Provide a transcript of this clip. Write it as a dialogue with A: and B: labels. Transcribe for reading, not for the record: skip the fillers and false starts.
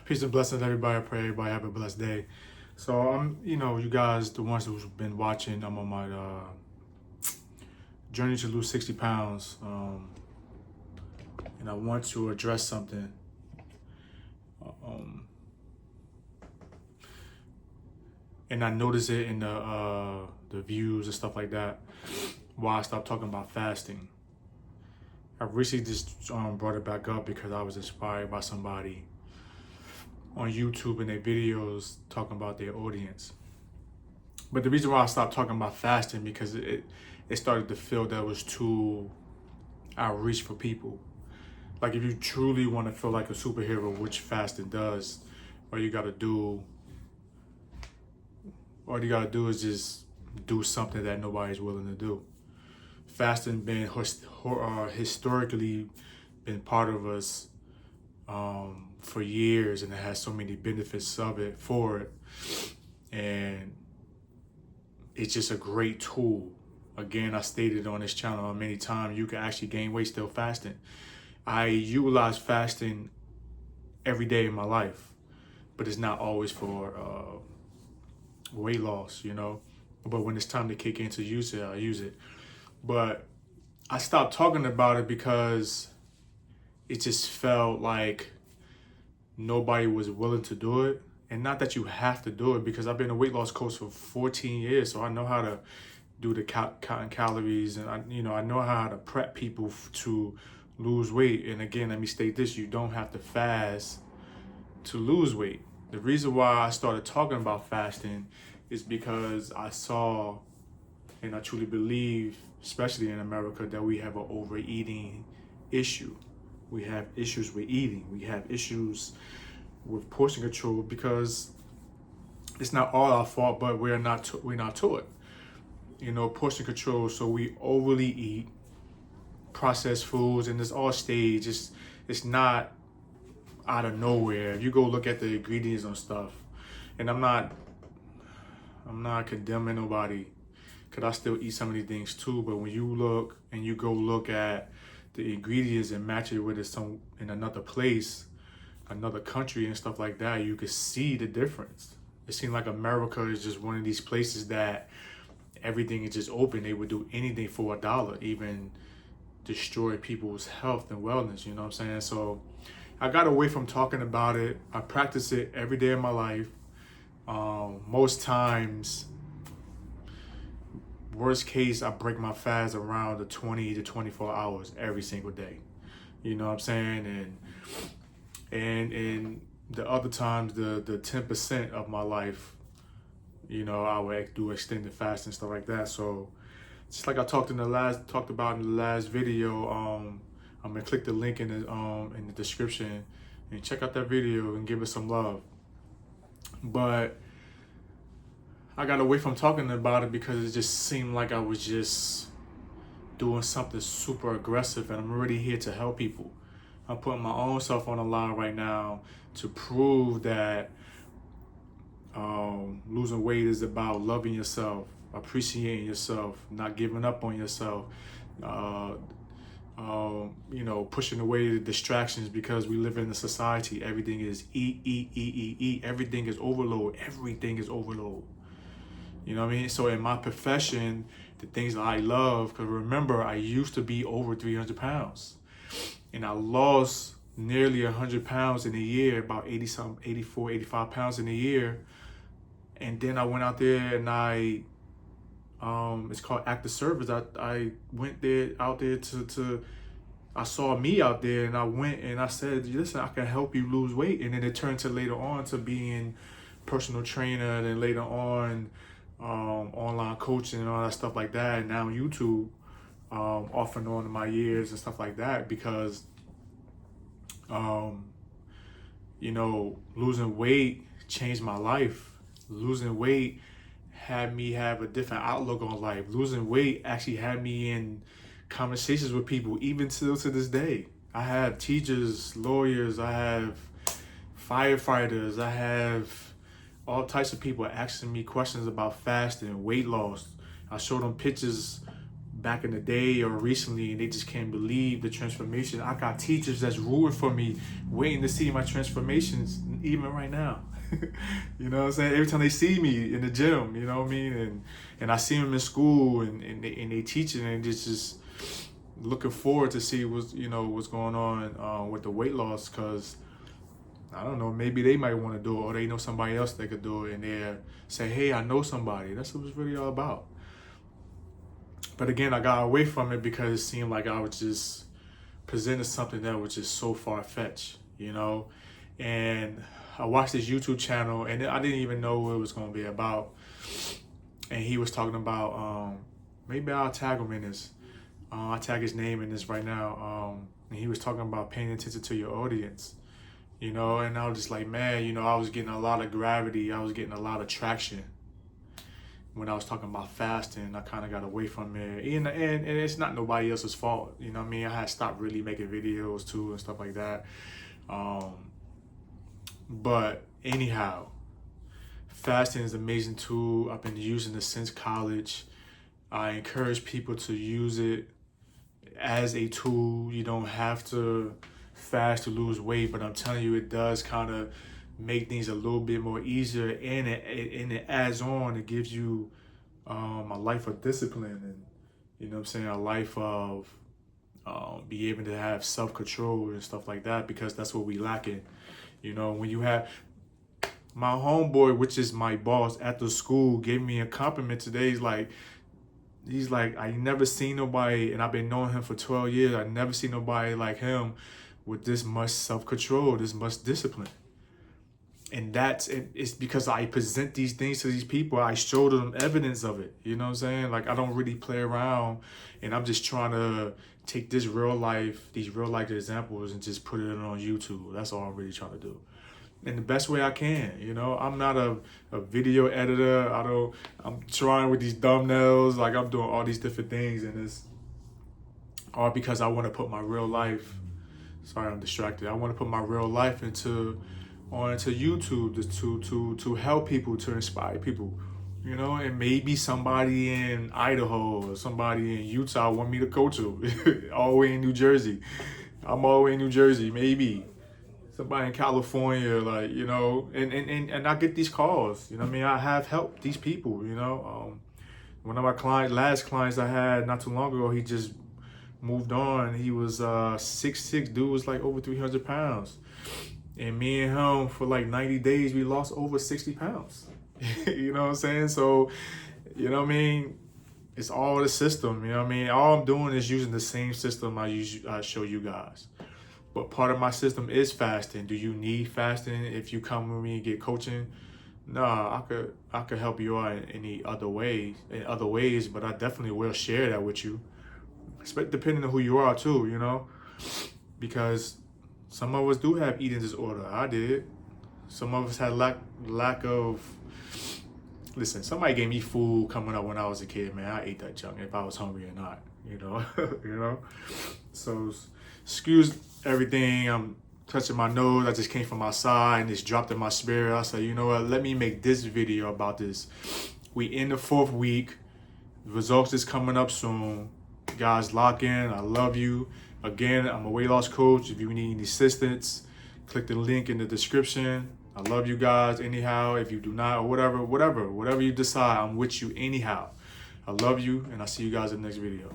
A: Peace and blessings, everybody. I pray everybody have a blessed day. So I'm, you guys, the ones who've been watching, I'm on my journey to lose 60 pounds, and I want to address something. And I notice it in the views and stuff like that. Why I stopped talking about fasting. I recently just brought it back up because I was inspired by somebody on YouTube and their videos talking about their audience. But the reason why I stopped talking about fasting because it started to feel that it was too outreach for people. Like if you truly want to feel like a superhero, which fasting does, all you gotta do is just do something that nobody's willing to do. Fasting been historically been part of us for years, and it has so many benefits of it for it, and it's just a great tool. Again, I stated on this channel many times, you can actually gain weight still fasting. I utilize fasting every day in my life, but it's not always for weight loss, But when it's time to kick in to use it, I use it. But I stopped talking about it because it just felt like nobody was willing to do it. And not that you have to do it, because I've been a weight loss coach for 14 years, so I know how to do the counting calories, and I know how to prep people to lose weight. And again, let me state this: you don't have to fast to lose weight. The reason why I started talking about fasting is because I saw, and I truly believe, especially in America, that we have an overeating issue. We have issues with eating. We have issues with portion control because it's not all our fault, but we're not taught. Portion control. So we overly eat processed foods, and it's all staged. It's not out of nowhere. If you go look at the ingredients on stuff, and I'm not condemning nobody, because I still eat some of these things too. But when you look and you go look at the ingredients and match it with some in another place, another country and stuff like that, you can see the difference. It seems like America is just one of these places that everything is just open. They would do anything for $1, even destroy people's health and wellness, you know what I'm saying? So I got away from talking about it. I practice it every day of my life. Most times, worst case, I break my fast around the 20 to 24 hours every single day. You know what I'm saying? And the other times, the 10% of my life, I would do extended fast and stuff like that. So just like I talked about in the last video, I'm gonna click the link in the description and check out that video and give it some love. But I got away from talking about it because it just seemed like I was just doing something super aggressive, and I'm already here to help people. I'm putting my own self on the line right now to prove that losing weight is about loving yourself, appreciating yourself, not giving up on yourself, pushing away the distractions, because we live in a society. Everything is eat. Everything is overload. Everything is overload. You know what I mean? So in my profession, the things that I love, because remember, I used to be over 300 pounds. And I lost nearly 100 pounds in a year, about 84, 85 pounds in a year. And then I went out there and it's called active service. I went out there to I saw me out there, and I went and I said, listen, I can help you lose weight. And then it turned to later on to being personal trainer, and then later on online coaching and all that stuff like that. And now YouTube, off and on in my years and stuff like that, because losing weight changed my life. Losing weight had me have a different outlook on life. Losing weight actually had me in conversations with people, even still to this day. I have teachers, lawyers, I have firefighters, I have all types of people asking me questions about fasting, weight loss. I showed them pictures back in the day or recently, and they just can't believe the transformation. I got teachers that's rooting for me, waiting to see my transformations, even right now. You know what I'm saying? Every time they see me in the gym, you know what I mean? And I see them in school, and they teaching, and just looking forward to see what's going on with the weight loss, because I don't know, maybe they might want to do it, or they know somebody else that could do it, and they say, hey, I know somebody. That's what it's really all about. But again, I got away from it because it seemed like I was just presenting something that was just so far-fetched, And I watched this YouTube channel, and I didn't even know what it was going to be about. And he was talking about, maybe I'll tag him in this. I'll tag his name in this right now. And he was talking about paying attention to your audience, and I was just like, man, I was getting a lot of gravity. I was getting a lot of traction when I was talking about fasting. I kind of got away from it. And it's not nobody else's fault. You know what I mean? I had stopped really making videos too and stuff like that. But anyhow, fasting is an amazing tool. I've been using it since college. I encourage people to use it as a tool. You don't have to fast to lose weight, but I'm telling you, it does kind of make things a little bit more easier, and it adds on. It gives you a life of discipline, and a life of be able to have self-control and stuff like that, because that's what we lacking. When you have my homeboy, which is my boss at the school, gave me a compliment today. He's like, I never seen nobody, and I've been knowing him for 12 years. I never seen nobody like him with this much self-control, this much discipline. And it's because I present these things to these people. I show them evidence of it. You know what I'm saying? Like, I don't really play around, and I'm just trying to take these real life examples and just put it on YouTube. That's all I'm really trying to do. In the best way I can, I'm not a video editor. I'm trying with these thumbnails, like I'm doing all these different things, and it's all because I want to put my real life, sorry, I'm distracted. I want to put my real life onto YouTube to help people, to inspire people, and maybe somebody in Idaho or somebody in Utah want me to coach them, all the way in New Jersey. I'm all the way in New Jersey, maybe. Somebody in California, and I get these calls, I have helped these people, one of my last clients I had not too long ago, he just moved on. He was 6'6", dude was like over 300 pounds. And me and him, for like 90 days, we lost over 60 pounds. You know what I'm saying? So, it's all the system, All I'm doing is using the same system I show you guys. But part of my system is fasting. Do you need fasting if you come with me and get coaching? No, I could help you out in other ways, but I definitely will share that with you. Depending on who you are too, because some of us do have eating disorder. I did. Some of us had lack of. Listen, somebody gave me food coming up when I was a kid, man. I ate that junk if I was hungry or not, So, excuse everything. I'm touching my nose. I just came from outside and just dropped in my spirit. I said, you know what? Let me make this video about this. We in the 4th week. The results is coming up soon. Guys, lock in. I love you. Again, I'm a weight loss coach. If you need any assistance, click the link in the description. I love you guys anyhow. If you do not, or whatever you decide, I'm with you anyhow. I love you, and I'll see you guys in the next video.